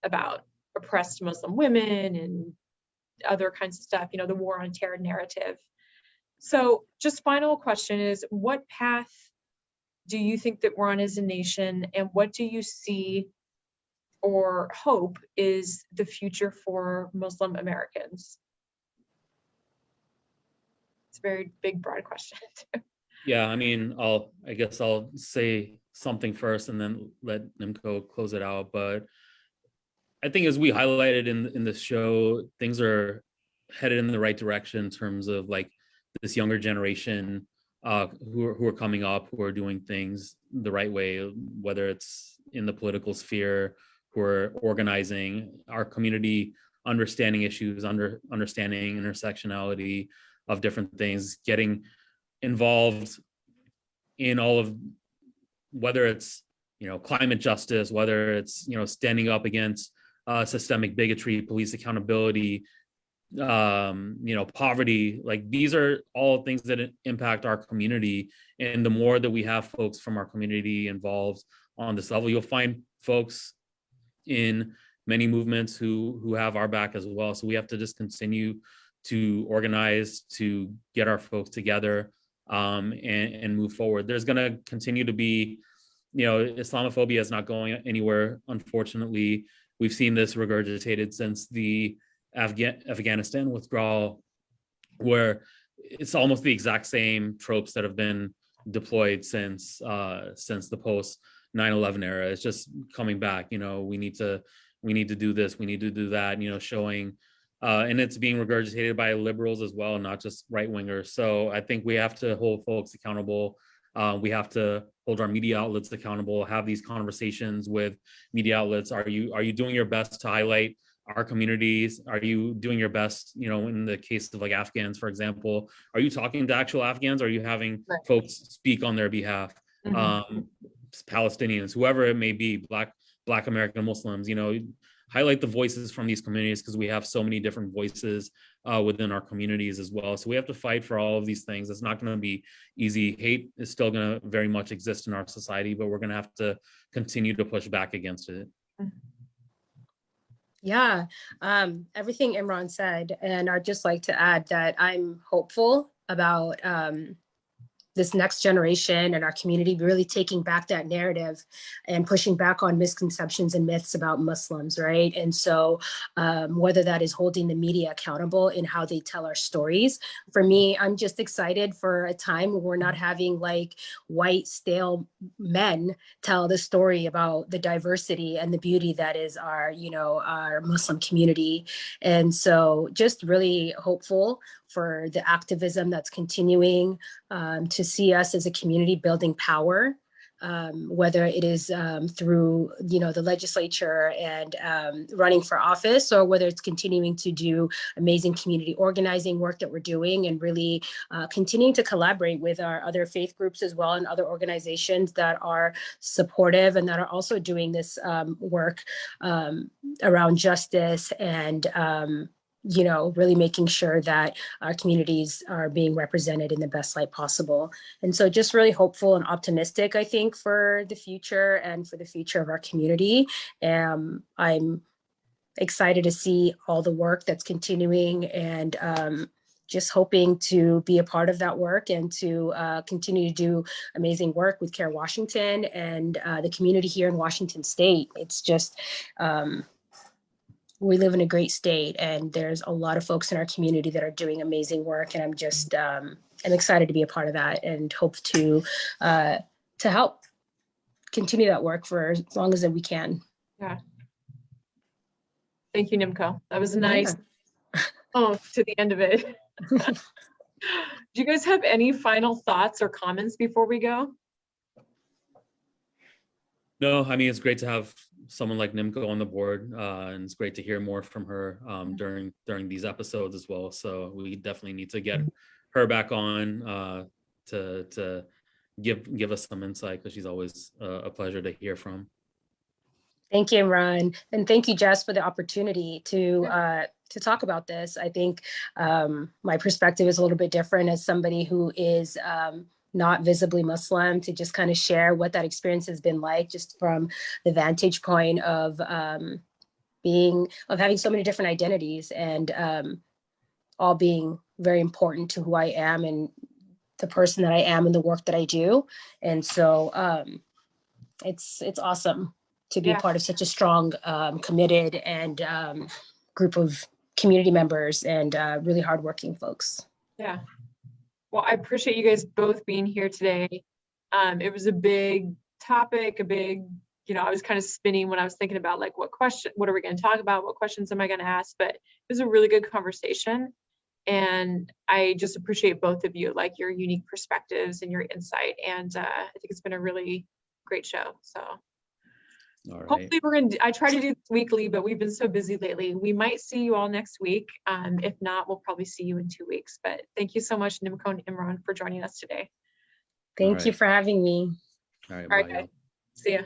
about oppressed Muslim women and other kinds of stuff, you know, the war on terror narrative. So just final question is, what path do you think that we're on as a nation, and what do you see or hope is the future for Muslim Americans? It's a very big, broad question. Yeah, I mean, I guess I'll say something first and then let Nimco close it out. But I think, as we highlighted in the show, things are headed in the right direction in terms of like this younger generation who are coming up, who are doing things the right way, whether it's in the political sphere, who are organizing our community, understanding issues, understanding intersectionality of different things, getting involved in all of, whether it's, you know, climate justice, whether it's, you know, standing up against systemic bigotry, police accountability, you know, poverty. Like, these are all things that impact our community. And the more that we have folks from our community involved on this level, you'll find folks in many movements who have our back as well. So we have to just continue to organize, to get our folks together, and move forward. There's going to continue to be, you know, Islamophobia is not going anywhere, unfortunately. We've seen this regurgitated since the Afghanistan withdrawal, where it's almost the exact same tropes that have been deployed since the post 9/11 era. It's just coming back. You know, we need to do this, we need to do that. You know, showing, and it's being regurgitated by liberals as well, not just right wingers. So I think we have to hold folks accountable. We have to hold our media outlets accountable, have these conversations with media outlets. Are you doing your best to highlight our communities? Are you doing your best, you know, in the case of like Afghans, for example, are you talking to actual Afghans? Are you having folks speak on their behalf? Palestinians, whoever it may be, Black American Muslims, you know, highlight the voices from these communities, because we have so many different voices within our communities as well. So we have to fight for all of these things. It's not going to be easy. Hate is still going to very much exist in our society, but we're going to have to continue to push back against it. Yeah, everything Imran said, and I'd just like to add that I'm hopeful about this next generation and our community really taking back that narrative and pushing back on misconceptions and myths about Muslims, right? And so whether that is holding the media accountable in how they tell our stories, for me, I'm just excited for a time where we're not having like white stale men tell the story about the diversity and the beauty that is our, you know, our Muslim community. And so just really hopeful for the activism that's continuing, to see us as a community building power, whether it is through, you know, the legislature and running for office, or whether it's continuing to do amazing community organizing work that we're doing, and really continuing to collaborate with our other faith groups as well, and other organizations that are supportive and that are also doing this work around justice and you know, really making sure that our communities are being represented in the best light possible. And so just really hopeful and optimistic, I think, for the future and for the future of our community. I'm excited to see all the work that's continuing, and just hoping to be a part of that work and to continue to do amazing work with CAIR Washington and the community here in Washington State. It's just, we live in a great state, and there's a lot of folks in our community that are doing amazing work. And I'm just, I'm excited to be a part of that, and hope to help continue that work for as long as we can. Yeah. Thank you, Nimco. That was nice. Oh, to the end of it. Do you guys have any final thoughts or comments before we go? No, I mean, it's great to have someone like Nimco on the board, and it's great to hear more from her during these episodes as well. So we definitely need to get her back on to give us some insight, because she's always a pleasure to hear from. Thank you, Imran, and thank you, Jess, for the opportunity to talk about this. I think my perspective is a little bit different as somebody who is not visibly Muslim, to just kind of share what that experience has been like, just from the vantage point of having so many different identities, and all being very important to who I am and the person that I am and the work that I do. And so it's awesome to be part of such a strong, committed, and group of community members, and really hardworking folks. Yeah. Well, I appreciate you guys both being here today. It was a big topic, I was kind of spinning when I was thinking about like, what are we going to talk about? What questions am I going to ask? But it was a really good conversation. And I just appreciate both of you, like your unique perspectives and your insight. And I think it's been a really great show. So All right. hopefully I try to do this weekly, but we've been so busy lately. We might see you all next week. If not, we'll probably see you in 2 weeks. But thank you so much, Nimco and Imran, for joining us today. Thank you for having me. All right. All right, Bye, guys. y'all. See ya.